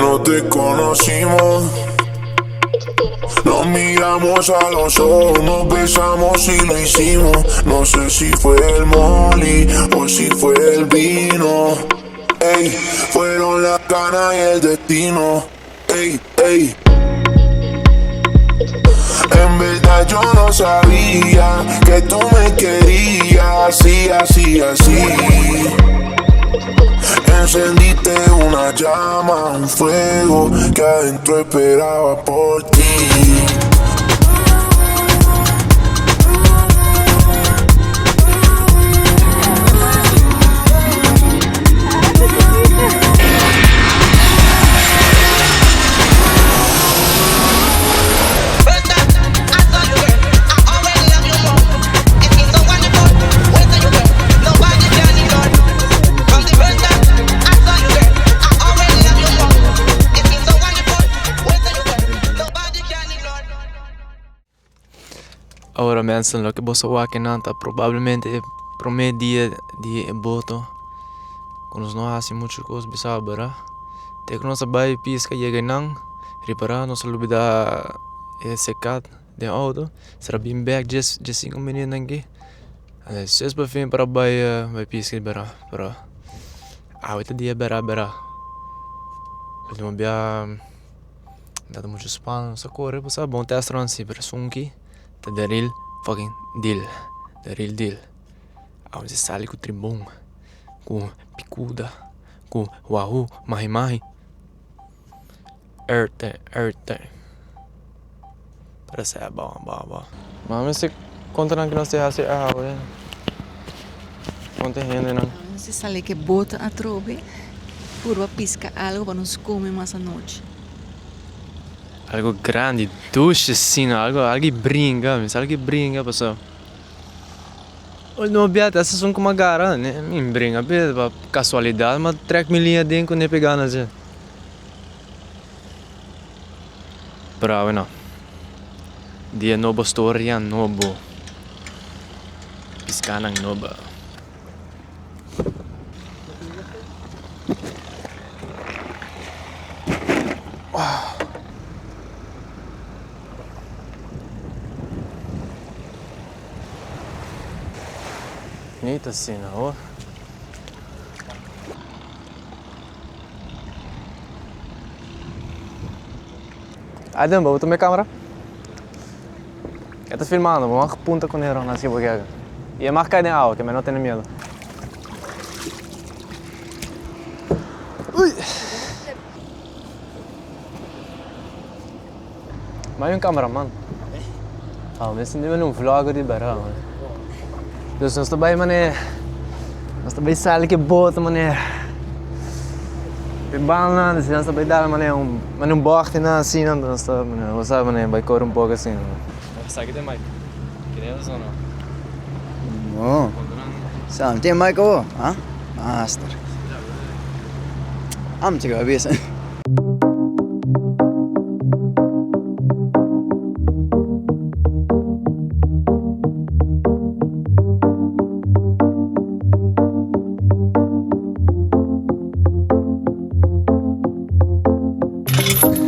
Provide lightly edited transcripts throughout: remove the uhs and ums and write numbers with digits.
cuando te conocimos. Nos miramos a los ojos, nos besamos y lo hicimos. No sé si fue el molly o si fue el vino. Ey, fueron las ganas y el destino. Ey, ey. En verdad yo no sabía que tú me querías así, así, así. Encendiste una llama, un fuego que adentro esperaba por ti. Ora mensen, lo que vos waken anta probablemente primeiro dia de boto. Quando nós não hacemos muitas coisas, bisa bara. Até que nós vai pisca chega nang, reparar nós lubida secat de auto, será bem back just 5 minutos aqui. Aí se para fim para vai pisca bara para. Itu dia bara. Então bia dá muito espaço, só corre, bisa bom teste ransi para sunki. The real fucking deal. The real deal. Onde sai com tribum, com picuda, com wahoo, mahi. Erte. Parece bom. Mas se conta que nós temos a água. Conta gente não. Se sale que bota a trove, purva pisca algo para nos comer mais à noite. Algo grande, duche assim, algo brinca, pessoal. Olha, não abiata, essas são como a gara, né? Me brinca, para casualidade, mas 3 milhinhas dentro nem pegando assim. Bravo, não. Dia novo história, novo. Piscanang novo. Bonita assim na rua. Adam, botou minha câmera. Eu tô filmando, vamos apunta com ele na cima aqui. E é marcar em água, que mas não tenho medo. Ui. Mas um cameraman. Mas não é um vlog de barra, mano. Dus nós também, mané, nós também saímos que bota, mané. Bebana, nós também dá, mané, um bote na assim, nós também, mané, você sabe, mané, vai correr pouco assim. Sabe que tem mais? Queremos ou não? Oh, sabe, tem mais que eu, ah? Master. Amte cabeça.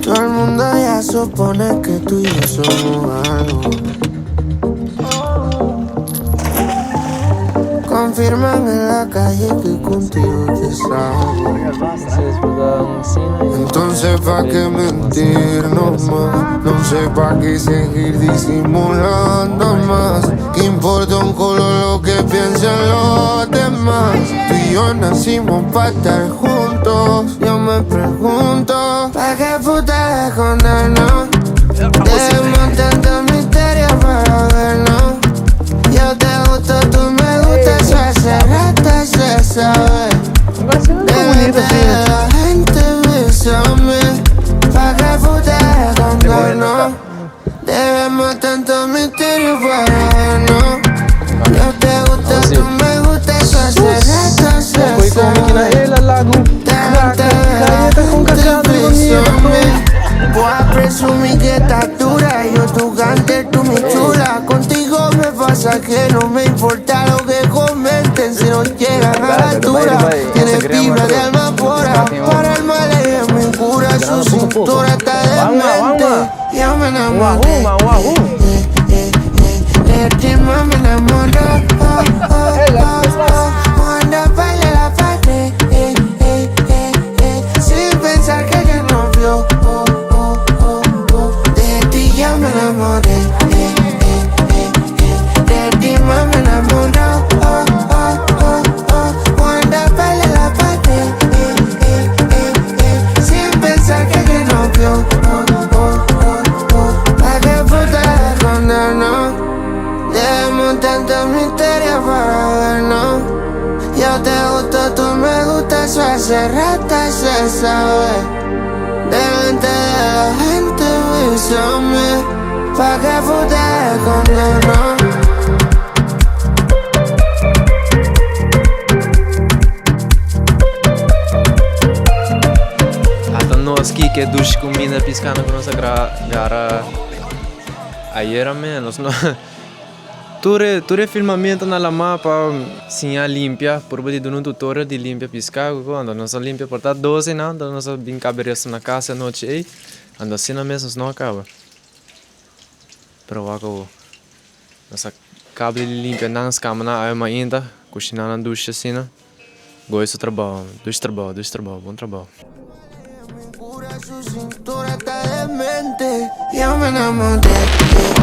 Todo el mundo ya supone que tú y yo somos algo. Confirman en la calle que contigo te salgo. Entonces pa' qué mentir nomás. No sé pa' qué seguir disimulando más. ¿Qué importa un culo lo que piensen los demás? Tú y yo nacimos pa' estar juntos. Yo me pregunto, ¿pa' qué puta escondernos? Tenemos tanto misterio para vernos. Yo te gusto, tú me gustas, eso hace rato se sabe. Delante de la gente bésame. Pa' que puta escondernos. Debemos tanto misterio para vernos. Yo te gusto, tú me gustas, eso hace rato se sabe. Delante de la gente bésame. Voy a presumir que estás dura. Yo tu gante, tú mi chula. Contigo me pasa que no me importa lo que comenten. Si no llegan a la altura. Tienes fibra de alma pura. Para el mal es mi cura. Su su cintura está demente. Ya me enamoré. De ti más me enamoré. Cuando baila la pared, sin pensar que ya no vio. De ti ya me enamoré. De ti más me enamoré. Cuando baila la pared, sin pensar que ya no vio. ¿Pa' qué puta escondernos? Dejemos tanto misterio para vernos. Yo te gusto, tú me gustas, eso hace rato se sabe. Delante de la gente, avísame. Pa' que puta escondernos. Hasta noski que dush comida piscando con nossa gara. Ayer man, los no. Ture filmamento na lama pa sinha limpia, por bodi dun tutorial de limpia piscar, quando nossa limpia porta 12 não, então nossa brincadeira na casa noite aí, ando assim na mesa não acaba. Pero wako nossa cable limpia nas câmera aí ainda, cozinhar na ducha assim, né? Gosto trabalho, bom trabalho. Su cintura está demente. Ya me enamoré.